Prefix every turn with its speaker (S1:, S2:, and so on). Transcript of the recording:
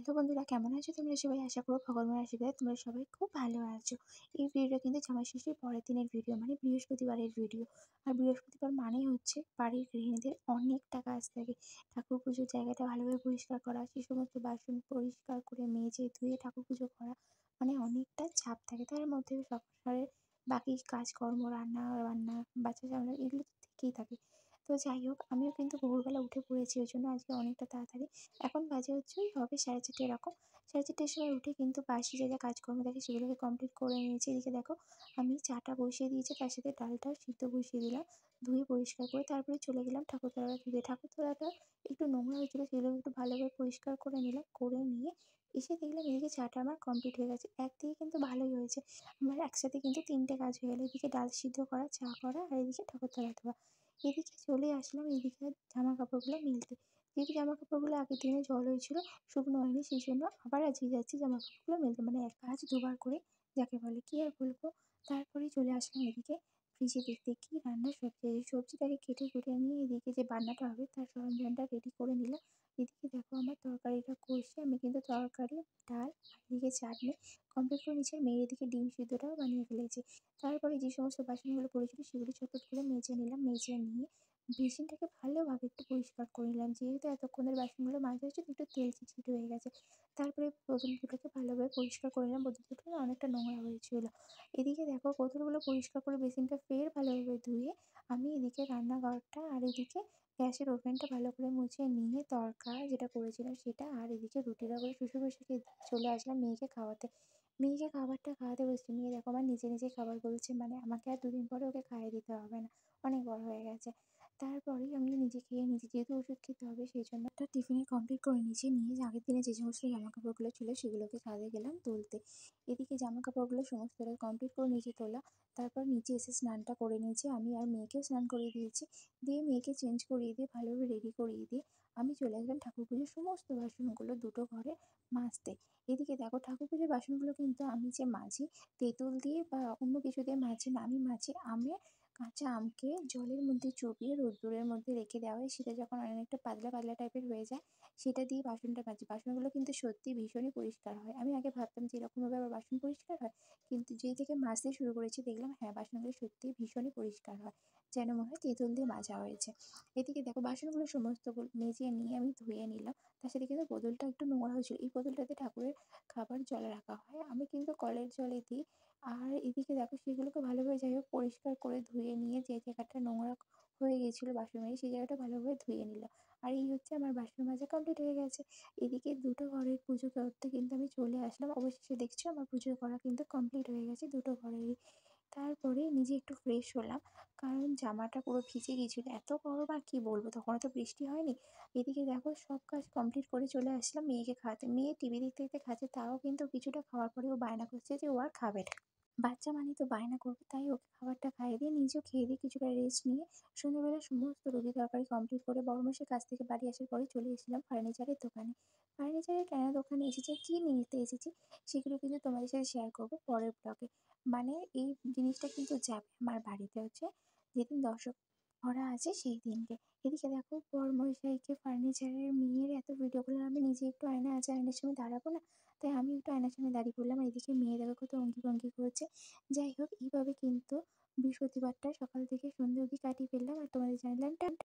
S1: তো বন্ধুরা, কেমন আছো তোমরা সবাই? আশা করো ভগবানের আশীর্বাদে তোমরা সবাই খুব ভালো আছো। এই ভিডিওটা কিন্তু জামাই ষষ্ঠীর পরের দিনের ভিডিও, মানে বৃহস্পতিবারের ভিডিও। আর বৃহস্পতিবার মানেই হচ্ছে বাড়ির গৃহিণীদের অনেকটা কাজ থাকে। ঠাকুর পুজোর জায়গাটা ভালোভাবে পরিষ্কার করা, সে সমস্ত বাসন পরিষ্কার করে মেজে ধুয়ে ঠাকুর পুজো করা, মানে অনেকটা চাপ থাকে। তার মধ্যে সংসারের বাকি কাজকর্ম, রান্না বান্না, বাচ্চা সামলানো, এগুলো তো থেকেই থাকে। তো যাই হোক, আমিও কিন্তু ভোরবেলা উঠে পড়েছি, ওই জন্য আজকে অনেকটা তাড়াতাড়ি। এখন বাজে হচ্ছে ওই হবে 4:30 এরকম। 4:30-র সময় উঠে কিন্তু বাসি যা কাজকর্ম থাকে সেগুলোকে কমপ্লিট করে নিয়েছি। এদিকে দেখো, আমি চাটা বসিয়ে দিয়েছি, তার সাথে ডালটাও সিদ্ধ বসিয়ে দিলাম। ধুয়ে পরিষ্কার করে তারপরে চলে গেলাম ঠাকুরতলাটা ধুতে। ঠাকুরতলাটা একটু নোংরা হয়েছিল, সেগুলো একটু ভালোভাবে পরিষ্কার করে নিলাম। করে নিয়ে এসে দেখলাম এদিকে চাটা আমার কমপ্লিট হয়ে গেছে। একদিকে কিন্তু ভালোই হয়েছে, আমার একসাথে কিন্তু 3টে কাজ হয়ে গেলো। এদিকে ডাল সিদ্ধ করা, চা করা, আর এদিকে ঠাকুরতলা ধোয়া। এদিকে চলে আসলাম এদিকে জামা কাপড়গুলো মেলতে। যেহেতু জামা কাপড়গুলো আগের দিনে জল হয়েছিল, শুকনো হয়নি, সেই জন্য আবার আজকে যাচ্ছি জামা কাপড়গুলো মেলতে, মানে এক কাজ দুবার করে যাকে বলে। কী আর বলবো। তারপরেই চলে আসলাম এদিকে ফ্রিজে দেখতে কী রান্নার সবজি। এই সবজিটাকে কেটে কুটে নিয়ে এদিকে যে রান্নাটা হবে তার সরঞ্জামটা রেডি করে নিলাম। এদিকে দেখো আমার তরকারিটা কষছে, আমি কিন্তু তরকারি, ডাল আর এদিকে চাটনি কমপ্লিট করে নিচ্ছি। আর মেয়ের এদিকে ডিম সিদ্ধটাও বানিয়ে ফেলেছি। তারপরে যে সমস্ত বাসনগুলো পড়েছিল সেগুলো চটপট করে মেজে নিলাম। মেজে নিয়ে বেসিনটাকে ভালোভাবে একটু পরিষ্কার করে নিলাম, যেহেতু এতক্ষণের বাসনগুলো মাজা হচ্ছে একটু তেল চিটচিটে হয়ে গেছে। তারপরে বোতল দুটোকে ভালোভাবে পরিষ্কার করে নিলাম, বোতল দুটো না অনেকটা নোংরা হয়েছিল। এদিকে দেখো বোতলগুলো পরিষ্কার করে বেসিনটা ফের ভালোভাবে ধুয়ে আমি এদিকে রান্নাঘরটা আর এদিকে গ্যাসের ওভেনটা ভালো করে মুছে নিয়ে তড়কা যেটা করেছিলাম সেটা, আর এদিকে রুটিটা করে শ্বশুরমশাইকে চলে আসলাম মেয়েকে খাওয়াতে। মেয়েকে খাবারটা খাওয়াতে বসছি, মেয়ে দেখো আমার নিজে নিজেই খাবার বলছে, মানে আমাকে আর 2 দিন পরে ওকে খাইয়ে দিতে হবে না, অনেক বড় হয়ে গেছে। তারপরেই আমি নিজে খেয়ে নিয়েছি, যেহেতু ওষুধ খেতে হবে সেই জন্য একটা টিফিনে কমপ্লিট করে নিয়েছি। নিয়ে আগের দিনে যে সমস্ত জামা কাপড়গুলো ছিল সেগুলোকে ছাদে গেলাম তুলতে। এদিকে জামা কাপড়গুলো সমস্ত কমপ্লিট করে নিয়েছি তোলা। তারপর নিচে এসে স্নানটা করে নিয়েছি আমি, আর মেয়েকেও স্নান করিয়ে দিয়েছি। দিয়ে মেয়েকে চেঞ্জ করিয়ে দিয়ে ভালোভাবে রেডি করিয়ে দিয়ে আমি চলে আসলাম ঠাকুর পুজোর সমস্ত বাসনগুলো দুটো ঘরে মাজতে। এদিকে দেখো ঠাকুর পুজোর বাসনগুলো কিন্তু আমি যে মাজি তেঁতুল দিয়ে বা অন্য কিছু দিয়ে মাজি না, আমি মাজি কাঁচা আমকে জলের মধ্যে চুবিয়ে রোদ্দুরের মধ্যে রেখে দেওয়া হয়, সেটা যখন অনেকটা পাতলা পাতলা টাইপের হয়ে যায় সেটা দিয়ে বাসনটা মাজি। বাসনগুলো কিন্তু সত্যি ভীষণই পরিষ্কার হয়। আমি আগে ভাবতাম যে এরকমভাবে আবার বাসন পরিষ্কার হয়, কিন্তু যেই থেকে মাজতে শুরু করেছি দেখলাম হ্যাঁ, বাসনগুলো সত্যিই ভীষণই পরিষ্কার হয়, যেন মনে হয় তেঁতুল দিয়ে মাজা হয়েছে। এদিকে দেখো বাসনগুলো সমস্তগুলো মেজে নিয়ে আমি ধুয়ে নিলাম। তার সাথে কিন্তু বোতলটা একটু নোংরা হয়েছিল, এই বোতলটাতে ঠাকুরের খাবার জল রাখা হয়, আমি কিন্তু কলের জলে দিই। আর এদিকে দেখো সেগুলোকে ভালোভাবে যাই হোক পরিষ্কার করে ধুয়ে নিয়ে যে জায়গাটা নোংরা হয়ে গেছিলো বাসন মেজে সেই জায়গাটা ভালোভাবে ধুয়ে নিলাম। আর এই হচ্ছে আমার বাসন মাজা কমপ্লিট হয়ে গেছে। এদিকে দুটো ঘরের পুজো করতে কিন্তু আমি চলে আসলাম। অবশেষে দেখছি আমার পুজো করা কিন্তু কমপ্লিট হয়ে গেছে দুটো ঘরেরই। তারপরে নিজে একটু ফ্রেশ হলাম, কারণ জামাটা পুরো ভিজে গিয়েছিল, এত গরম আর কি বলবো, তখনও তো বৃষ্টি হয়নি। এদিকে দেখো সব কাজ কমপ্লিট করে চলে আসলাম মেয়েকে খাওয়াতে। মেয়ে টিভি দেখতে দেখতে খাচ্ছে, তাও কিন্তু কিছুটা খাওয়ার পরে ও বায়না করছে যে ও আর খাবে না। বাচ্চা মানেই তো বায়না করবে, তাই ওকে খাবারটা খাইয়ে দিয়ে নিজেও খেয়ে দিয়ে কিছুটা রেস্ট নিয়ে সন্ধ্যেবেলা সমস্ত রুটি তরকারি কমপ্লিট করে বড়মাসের কাছ থেকে বাড়ি আসার পরে চলে এসেছিলাম ফার্নিচারের দোকানে। ফার্নিচারের কেনা দোকানে এসেছি, কী নিতে এসেছি সেগুলো কিন্তু তোমাদের সাথে শেয়ার করবো পরের ব্লগে। মানে এই জিনিসটা কিন্তু যাবে আমার বাড়িতে হচ্ছে যেদিন দর্শক ভরা আছে সেই দিনকে। এদিকে দেখো বরমশাইকে ফার্নিচারের মেয়ের এত ভিডিও করলাম, আমি নিজে একটু আয়না আছে, আয়নার সামনে দাঁড়াবো না, তাই আমি একটু আয়নার সামনে দাঁড়িয়ে পড়লাম। আর এদিকে মেয়ে দেখো কত অঙ্কি ভঙ্গি করছে। যাই হোক, এইভাবে কিন্তু বৃহস্পতিবারটা সকাল থেকে সন্ধ্যে অবধি কাটিয়ে ফেললাম আর তোমাদের জানালাম টাটা।